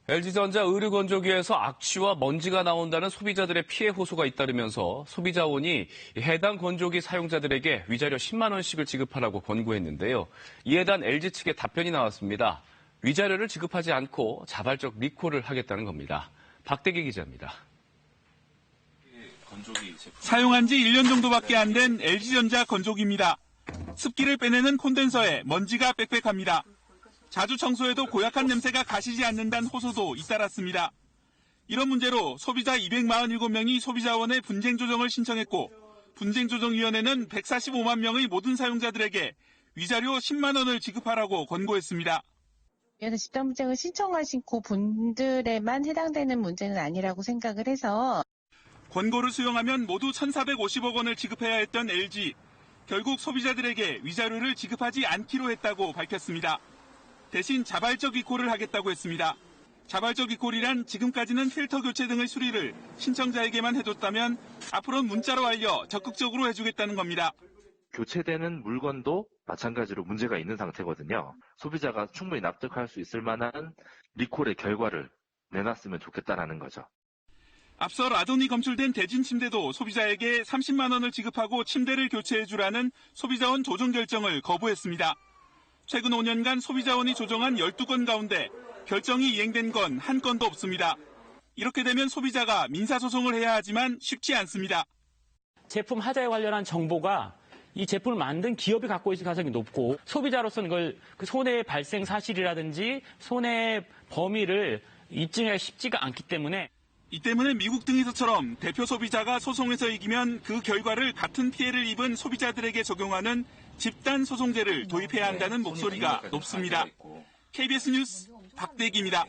LG전자 의류건조기에서 악취와 먼지가 나온다는 소비자들의 피해 호소가 잇따르면서 소비자원이 해당 건조기 사용자들에게 위자료 10만 원씩을 지급하라고 권고했는데요. 이에 대한 LG 측의 답변이 나왔습니다. 위자료를 지급하지 않고 자발적 리콜을 하겠다는 겁니다. 박대기 기자입니다. 사용한 지 1년 정도밖에 안 된 LG전자 건조기입니다. 습기를 빼내는 콘덴서에 먼지가 빽빽합니다. 자주 청소해도 고약한 냄새가 가시지 않는다는 호소도 잇따랐습니다. 이런 문제로 소비자 247명이 소비자원에 분쟁 조정을 신청했고 분쟁조정위원회는 145만 명의 모든 사용자들에게 위자료 10만 원을 지급하라고 권고했습니다. 그래서 집단 분쟁을 신청하신 그 분들에만 해당되는 문제는 아니라고 생각을 해서 권고를 수용하면 모두 1,450억 원을 지급해야 했던 LG. 결국 소비자들에게 위자료를 지급하지 않기로 했다고 밝혔습니다. 대신 자발적 리콜을 하겠다고 했습니다. 자발적 리콜이란 지금까지는 필터 교체 등의 수리를 신청자에게만 해줬다면 앞으로는 문자로 알려 적극적으로 해주겠다는 겁니다. 교체되는 물건도 마찬가지로 문제가 있는 상태거든요. 소비자가 충분히 납득할 수 있을 만한 리콜의 결과를 내놨으면 좋겠다라는 거죠. 앞서 라돈이 검출된 대진침대도 소비자에게 30만 원을 지급하고 침대를 교체해주라는 소비자원 조정 결정을 거부했습니다. 최근 5년간 소비자원이 조정한 12건 가운데 결정이 이행된 건 한 건도 없습니다. 이렇게 되면 소비자가 민사소송을 해야 하지만 쉽지 않습니다. 제품 하자에 관련한 정보가 이 제품을 만든 기업이 갖고 있을 가능성이 높고 소비자로서는 그걸 그 손해 발생 사실이라든지 손해 범위를 입증하기가 쉽지가 않기 때문에 이 때문에 미국 등에서처럼 대표 소비자가 소송에서 이기면 그 결과를 같은 피해를 입은 소비자들에게 적용하는 집단 소송제를 도입해야 한다는 목소리가 높습니다. KBS 뉴스 박대기입니다.